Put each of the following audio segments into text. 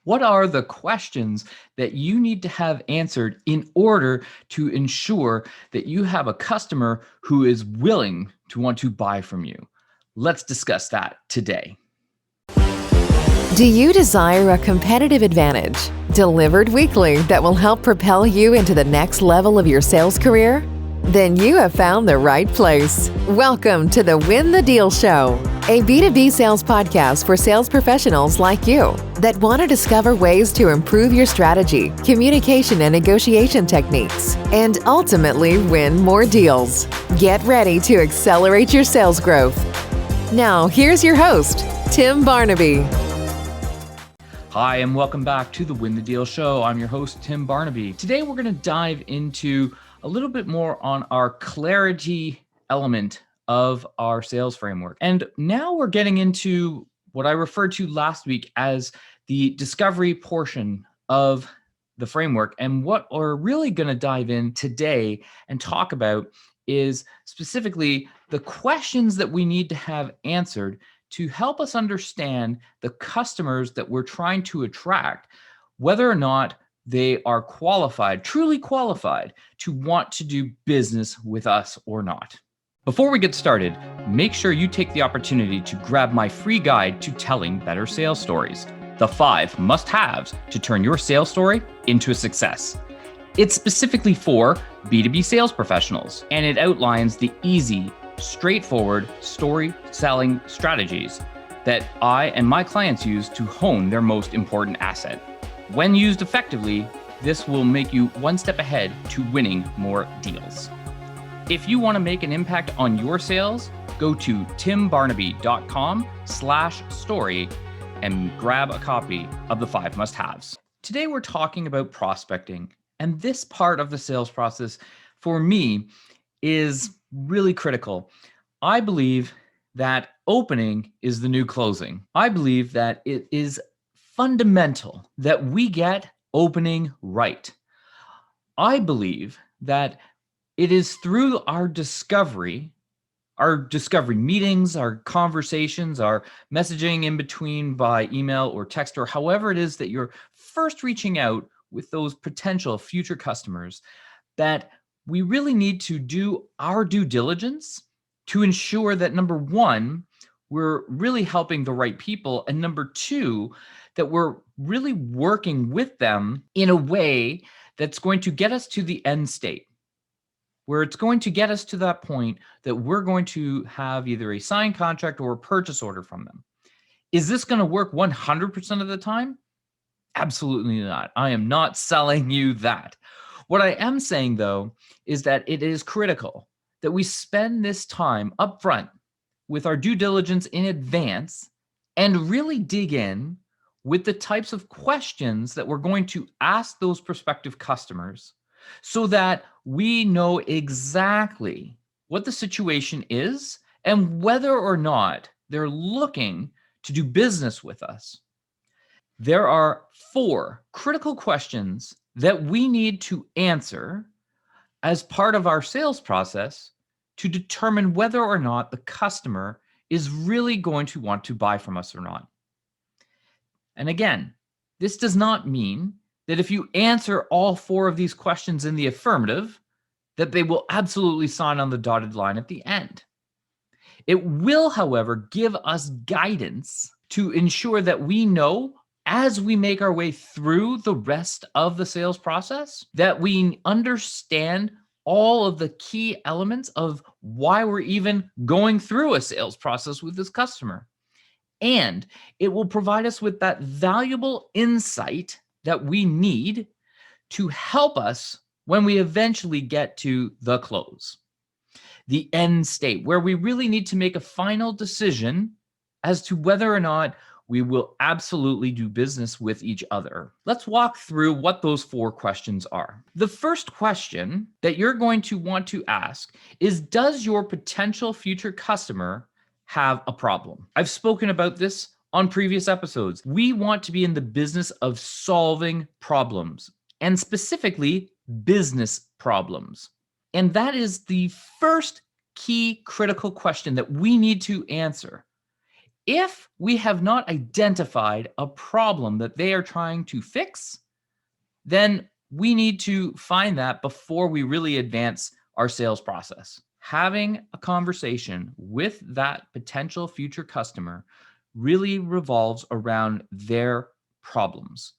What are the questions that you need to have answered in order to ensure that you have a customer who is willing to want to buy from you? Let's discuss that today. Do you desire a competitive advantage delivered weekly that will help propel you into the next level of your sales career? Then you have found the right place. Welcome to the Win the Deal Show, a B2B sales podcast for sales professionals like you that want to discover ways to improve your strategy, communication, and negotiation techniques, and ultimately win more deals. Get ready to accelerate your sales growth. Now, here's your host, Tim Barnaby. Hi, and welcome back to the Win the Deal Show. I'm your host, Tim Barnaby. Today, we're going to dive into a little bit more on our clarity element of our sales framework. And now we're getting into what I referred to last week as the discovery portion of the framework. And what we're really going to dive in today and talk about is specifically the questions that we need to have answered to help us understand the customers that we're trying to attract, whether or not they are qualified, truly qualified, to want to do business with us or not. Before we get started, make sure you take the opportunity to grab my free guide to telling better sales stories, the 5 must-haves to turn your sales story into a success. It's specifically for B2B sales professionals, and it outlines the easy, straightforward story selling strategies that I and my clients use to hone their most important asset. When used effectively, this will make you one step ahead to winning more deals. If you want to make an impact on your sales, go to timbarnaby.com/story and grab a copy of the 5 must-haves. Today, we're talking about prospecting, and this part of the sales process for me is really critical. I believe that opening is the new closing. I believe that it is fundamental that we get opening right. I believe that it is through our discovery meetings, our conversations, our messaging in between by email or text, or however it is that you're first reaching out with those potential future customers, that we really need to do our due diligence to ensure that, number one, we're really helping the right people, and number two, that we're really working with them in a way that's going to get us to the end state, where it's going to get us to that point that we're going to have either a signed contract or a purchase order from them. Is this going to work 100% of the time? Absolutely not. I am not selling you that. What I am saying, though, is that it is critical that we spend this time up front with our due diligence in advance and really dig in with the types of questions that we're going to ask those prospective customers so that we know exactly what the situation is and whether or not they're looking to do business with us. There are 4 critical questions that we need to answer as part of our sales process to determine whether or not the customer is really going to want to buy from us or not. And again, this does not mean that if you answer all 4 of these questions in the affirmative, that they will absolutely sign on the dotted line at the end. It will, however, give us guidance to ensure that we know, as we make our way through the rest of the sales process, that we understand all of the key elements of why we're even going through a sales process with this customer. And it will provide us with that valuable insight that we need to help us when we eventually get to the close, the end state, where we really need to make a final decision as to whether or not we will absolutely do business with each other. Let's walk through what those 4 questions are. The first question that you're going to want to ask is, does your potential future customer have a problem? I've spoken about this on previous episodes. We want to be in the business of solving problems, and specifically business problems. And that is the first key critical question that we need to answer. If we have not identified a problem that they are trying to fix, then we need to find that before we really advance our sales process. Having a conversation with that potential future customer really revolves around their problems.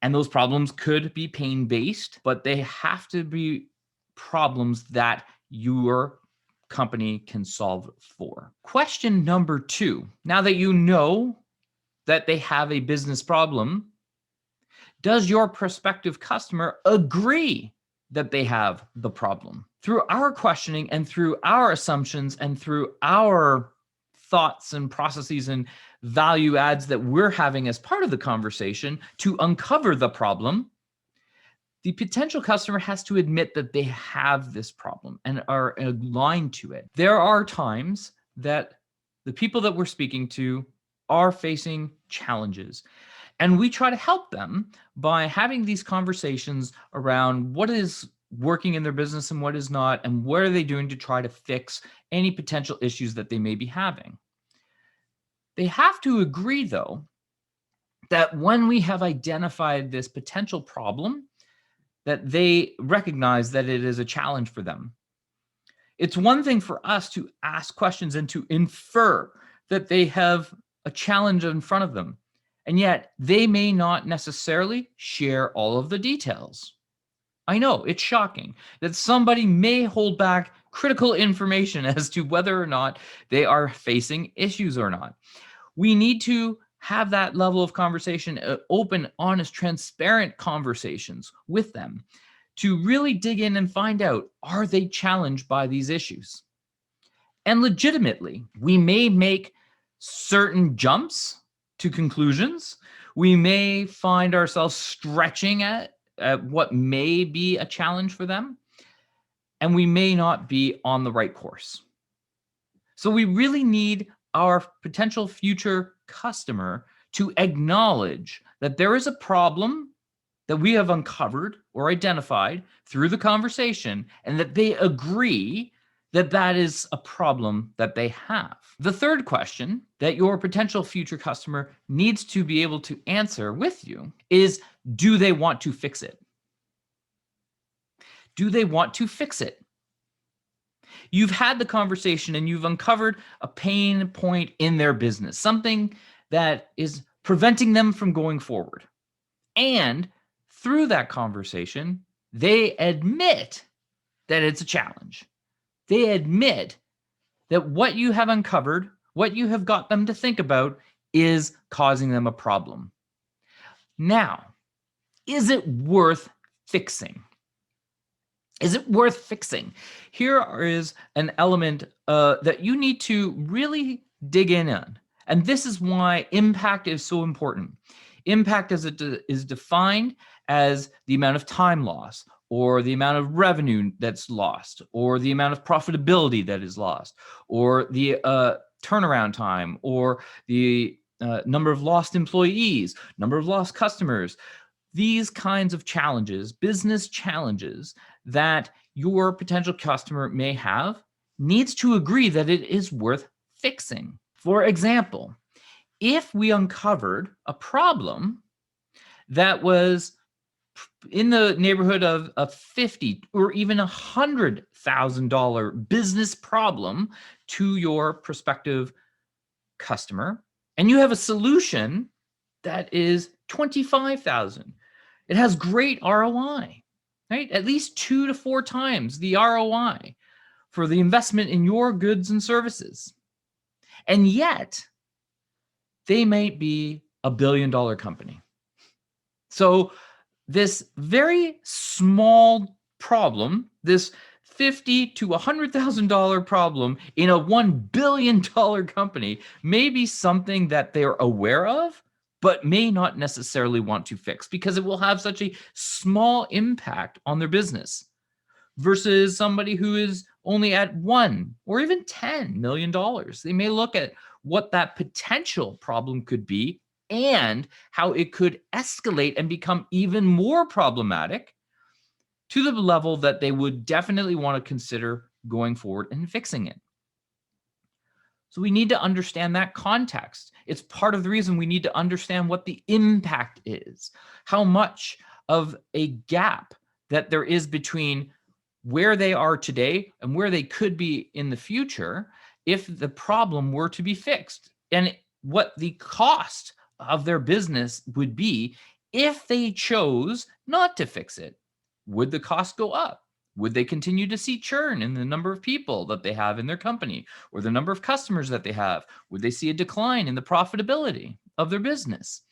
And those problems could be pain-based, but they have to be problems that your company can solve for. Question number 2. Now that you know that they have a business problem, does your prospective customer agree that they have the problem? Through our questioning and through our assumptions and through our thoughts and processes and value adds that we're having as part of the conversation to uncover the problem, the potential customer has to admit that they have this problem and are aligned to it. There are times that the people that we're speaking to are facing challenges. And we try to help them by having these conversations around what is working in their business and what is not, and what are they doing to try to fix any potential issues that they may be having. They have to agree, though, that when we have identified this potential problem, that they recognize that it is a challenge for them. It's one thing for us to ask questions and to infer that they have a challenge in front of them, and yet they may not necessarily share all of the details. I know it's shocking that somebody may hold back critical information as to whether or not they are facing issues or not. We need to have that level of conversation, open, honest, transparent conversations with them to really dig in and find out, are they challenged by these issues? And legitimately, we may make certain jumps to conclusions. We may find ourselves stretching at what may be a challenge for them, and we may not be on the right course. So we really need our potential future customer to acknowledge that there is a problem that we have uncovered or identified through the conversation, and that they agree that that is a problem that they have. The third question that your potential future customer needs to be able to answer with you is, do they want to fix it? Do they want to fix it? You've had the conversation and you've uncovered a pain point in their business, something that is preventing them from going forward. And through that conversation, they admit that it's a challenge. They admit that what you have uncovered, what you have got them to think about, is causing them a problem. Now, is it worth fixing? Is it worth fixing? Here is an element that you need to really dig in on. And this is why impact is so important. Impact is defined as the amount of time lost, or the amount of revenue that's lost, or the amount of profitability that is lost, or the turnaround time, or the number of lost employees, number of lost customers. These kinds of challenges, business challenges that your potential customer may have, needs to agree that it is worth fixing. For example, if we uncovered a problem that was in the neighborhood of a $50,000 or even $100,000 business problem to your prospective customer, and you have a solution that is $25,000, it has great ROI, right? At least 2 to 4 times the ROI for the investment in your goods and services. And yet, they might be a $1 billion company. So this very small problem, this $50,000 to $100,000 problem in a $1 billion company may be something that they're aware of, but may not necessarily want to fix because it will have such a small impact on their business versus somebody who is only at $1 or even $10 million. They may look at what that potential problem could be and how it could escalate and become even more problematic to the level that they would definitely want to consider going forward and fixing it. So we need to understand that context. It's part of the reason we need to understand what the impact is, how much of a gap that there is between where they are today and where they could be in the future if the problem were to be fixed, and what the cost of their business would be if they chose not to fix it. Would the cost go up? Would they continue to see churn in the number of people that they have in their company or the number of customers that they have? Would they see a decline in the profitability of their business?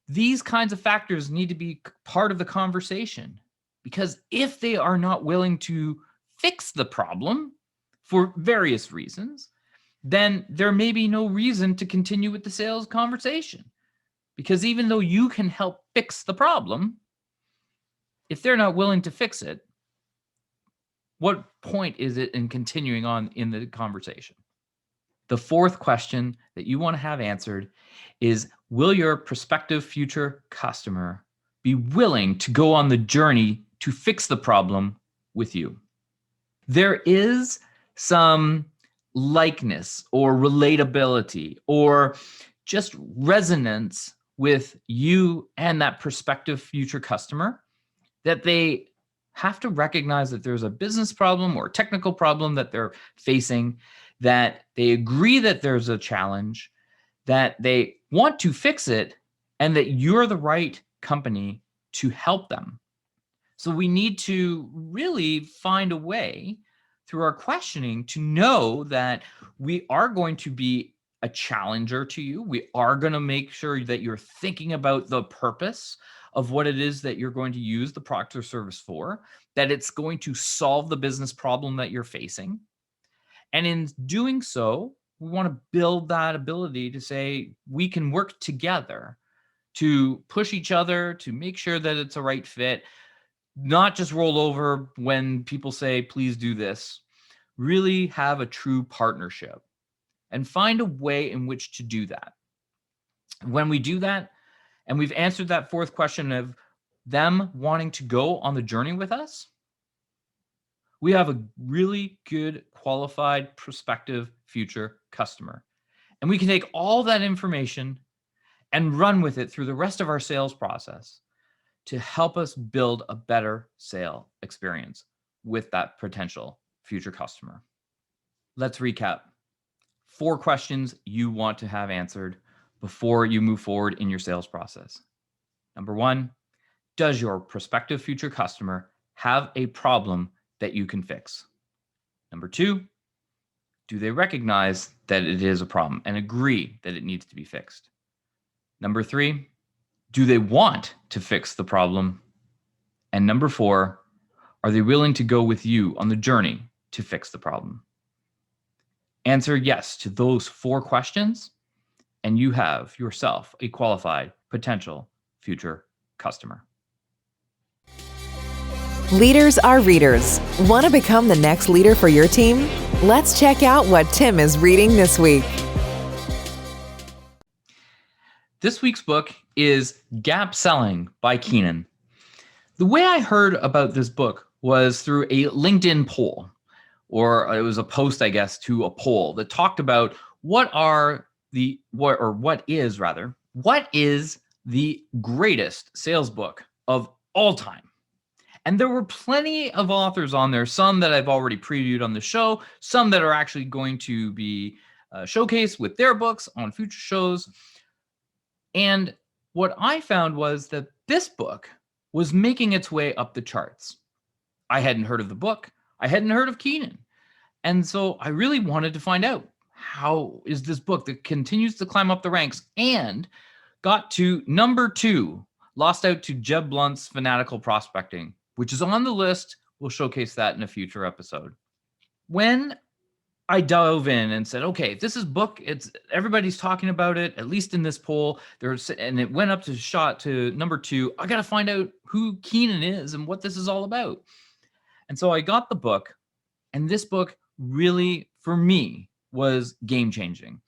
These kinds of factors need to be part of the conversation, because if they are not willing to fix the problem for various reasons, then there may be no reason to continue with the sales conversation. Because even though you can help fix the problem, if they're not willing to fix it, what point is it in continuing on in the conversation? The fourth question that you want to have answered is, will your prospective future customer be willing to go on the journey to fix the problem with you? There is some likeness or relatability or just resonance with you and that prospective future customer, that they have to recognize that there's a business problem or technical problem that they're facing, that they agree that there's a challenge, that they want to fix it, and that you're the right company to help them. So we need to really find a way through our questioning to know that we are going to be a challenger to you. We are going to make sure that you're thinking about the purpose of what it is that you're going to use the product or service for, that it's going to solve the business problem that you're facing. And in doing so, we want to build that ability to say we can work together to push each other, to make sure that it's a right fit, not just roll over when people say, please do this. Really have a true partnership and find a way in which to do that. When we do that, and we've answered that fourth question of them wanting to go on the journey with us, we have a really good, qualified, prospective future customer. And we can take all that information and run with it through the rest of our sales process to help us build a better sale experience with that potential future customer. Let's recap. 4 questions you want to have answered before you move forward in your sales process. Number 1, does your prospective future customer have a problem that you can fix? Number 2, do they recognize that it is a problem and agree that it needs to be fixed? Number 3, do they want to fix the problem? And number 4, are they willing to go with you on the journey to fix the problem? Answer yes to those 4 questions, and you have yourself a qualified potential future customer. Leaders are readers. Want to become the next leader for your team? Let's check out what Tim is reading this week. This week's book is Gap Selling by Keenan. The way I heard about this book was through a LinkedIn poll, or it was a post, I guess, to a poll that talked about what is the greatest sales book of all time. And there were plenty of authors on there, some that I've already previewed on the show, some that are actually going to be showcased with their books on future shows. And what I found was that this book was making its way up the charts. I hadn't heard of the book. I hadn't heard of Keenan. And so I really wanted to find out, how is this book that continues to climb up the ranks and got to number 2, lost out to Jeb Blunt's Fanatical Prospecting, which is on the list. We'll showcase that in a future episode. When I dove in and said, okay, this is book. Everybody's talking about it, at least in this poll. And it went up to number 2. I got to find out who Keenan is and what this is all about. And so I got the book, and this book really, for me, was game changing.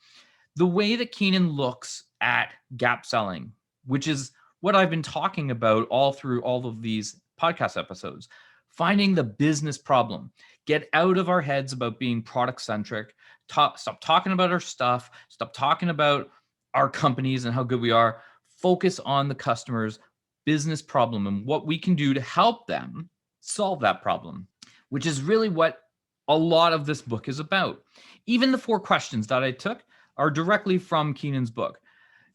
The way that Keenan looks at gap selling, which is what I've been talking about all through all of these podcast episodes, finding the business problem. Get out of our heads about being product centric. Stop talking about our stuff. Stop talking about our companies and how good we are. Focus on the customer's business problem and what we can do to help them solve that problem, which is really what a lot of this book is about. Even the 4 questions that I took are directly from Keenan's book.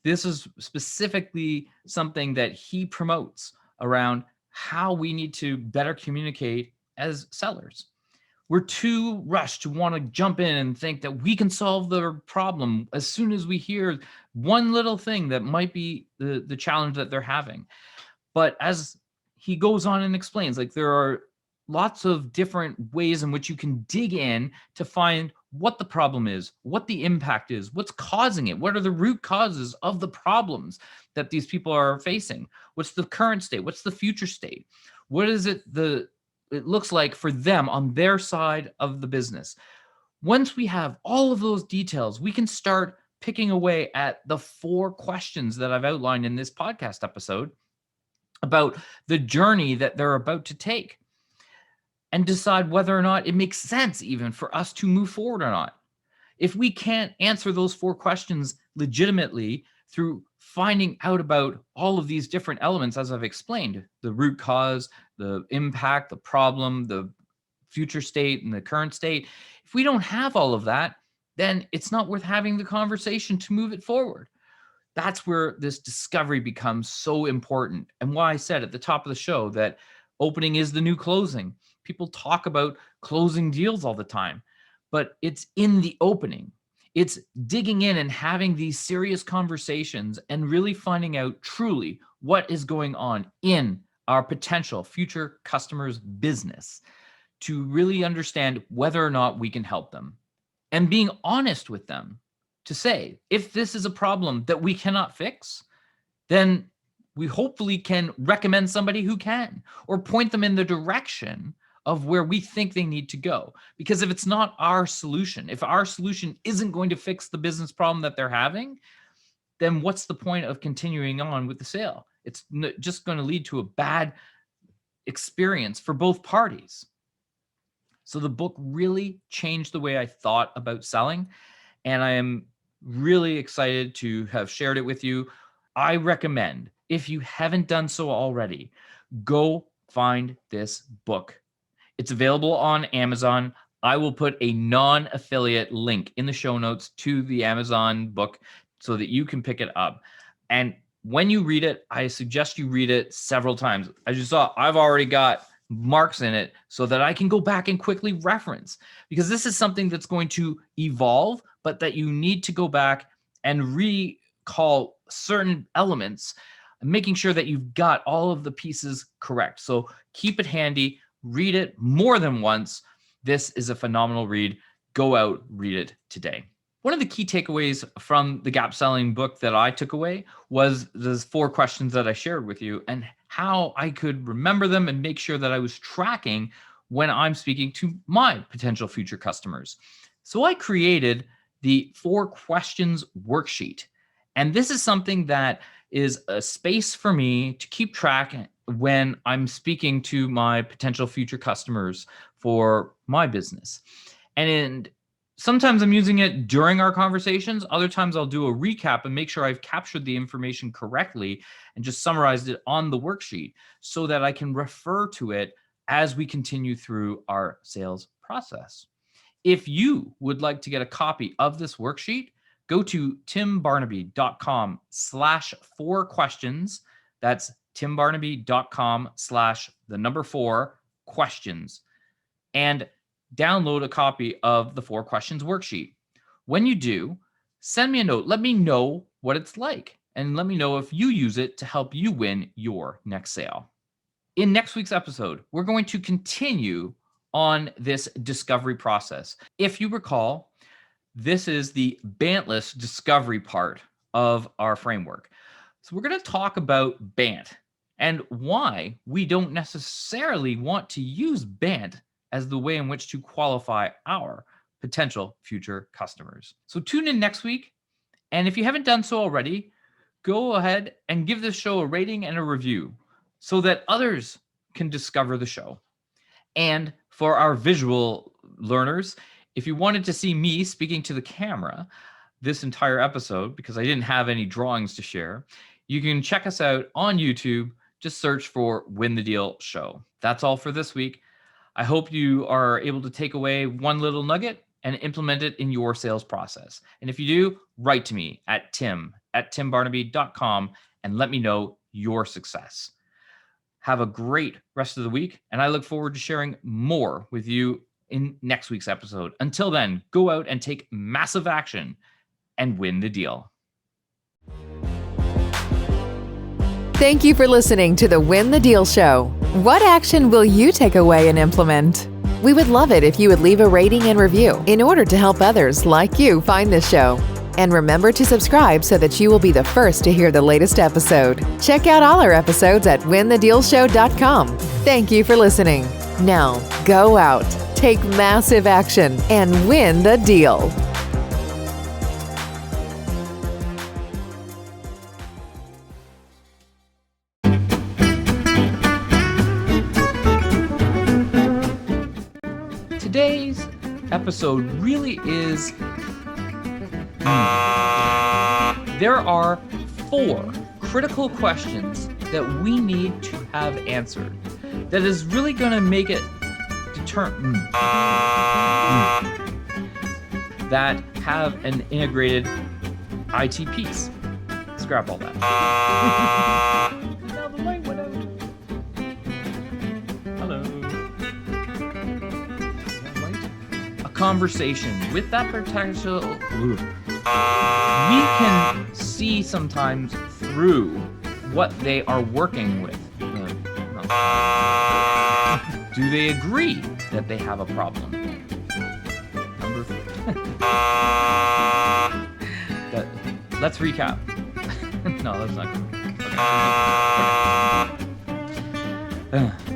This is specifically something that he promotes around how we need to better communicate as sellers. We're too rushed to want to jump in and think that we can solve the problem as soon as we hear one little thing that might be the challenge that they're having. But as he goes on and explains, like, there are lots of different ways in which you can dig in to find what the problem is, what the impact is, what's causing it, what are the root causes of the problems that these people are facing, what's the current state, what's the future state, what is it looks like for them on their side of the business. Once we have all of those details, we can start picking away at the 4 questions that I've outlined in this podcast episode about the journey that they're about to take, and decide whether or not it makes sense even for us to move forward or not. If we can't answer those 4 questions legitimately through finding out about all of these different elements, as I've explained, the root cause, the impact, the problem, the future state, and the current state, if we don't have all of that, then it's not worth having the conversation to move it forward. That's where this discovery becomes so important, and why I said at the top of the show that opening is the new closing. People talk about closing deals all the time, but it's in the opening. It's digging in and having these serious conversations and really finding out truly what is going on in our potential future customers' business to really understand whether or not we can help them, and being honest with them to say, if this is a problem that we cannot fix, then we hopefully can recommend somebody who can, or point them in the direction of where we think they need to go. Because if it's not our solution, if our solution isn't going to fix the business problem that they're having, then what's the point of continuing on with the sale? It's just going to lead to a bad experience for both parties. So the book really changed the way I thought about selling, and I am really excited to have shared it with you. I recommend, if you haven't done so already, go find this book. It's available on Amazon. I will put a non-affiliate link in the show notes to the Amazon book so that you can pick it up. And when you read it, I suggest you read it several times. As you saw, I've already got marks in it so that I can go back and quickly reference, because this is something that's going to evolve, but that you need to go back and recall certain elements, making sure that you've got all of the pieces correct. So keep it handy, read it more than once. This is a phenomenal read. Go out, read it today. One of the key takeaways from the Gap Selling book that I took away was those 4 questions that I shared with you, and how I could remember them and make sure that I was tracking when I'm speaking to my potential future customers. So I created the 4 questions worksheet. And this is something that is a space for me to keep track when I'm speaking to my potential future customers for my business. And sometimes I'm using it during our conversations. Other times I'll do a recap and make sure I've captured the information correctly and just summarized it on the worksheet so that I can refer to it as we continue through our sales process. If you would like to get a copy of this worksheet, go to timbarnaby.com/4 questions. That's timbarnaby.com/4 questions. And download a copy of the 4 questions worksheet. When you do, send me a note. Let me know what it's like, and let me know if you use it to help you win your next sale. In next week's episode, we're going to continue on this discovery process. If you recall, this is the BANT-less discovery part of our framework. So we're going to talk about BANT and why we don't necessarily want to use BANT as the way in which to qualify our potential future customers. So tune in next week. And if you haven't done so already, go ahead and give this show a rating and a review so that others can discover the show. And for our visual learners, if you wanted to see me speaking to the camera this entire episode, because I didn't have any drawings to share, you can check us out on YouTube. Just search for Win the Deal Show. That's all for this week. I hope you are able to take away one little nugget and implement it in your sales process. And if you do, write to me at tim@timbarnaby.com and let me know your success. Have a great rest of the week, and I look forward to sharing more with you in next week's episode. Until then, go out and take massive action and win the deal. Thank you for listening to the Win the Deal Show. What action will you take away and implement? We would love it if you would leave a rating and review in order to help others like you find this show. And remember to subscribe so that you will be the first to hear the latest episode. Check out all our episodes at winthedealshow.com. Thank you for listening. Now, go out, take massive action, and win the deal. Today's episode really is... There are 4 critical questions that we need to have answered that is really going to make it that have an integrated IT piece. Scrap all that. Now the light went out. Hello. A conversation with that potential. We can see sometimes through what they are working with. Do they agree that they have a problem? Number 4. Let's recap. No, that's not good. Okay.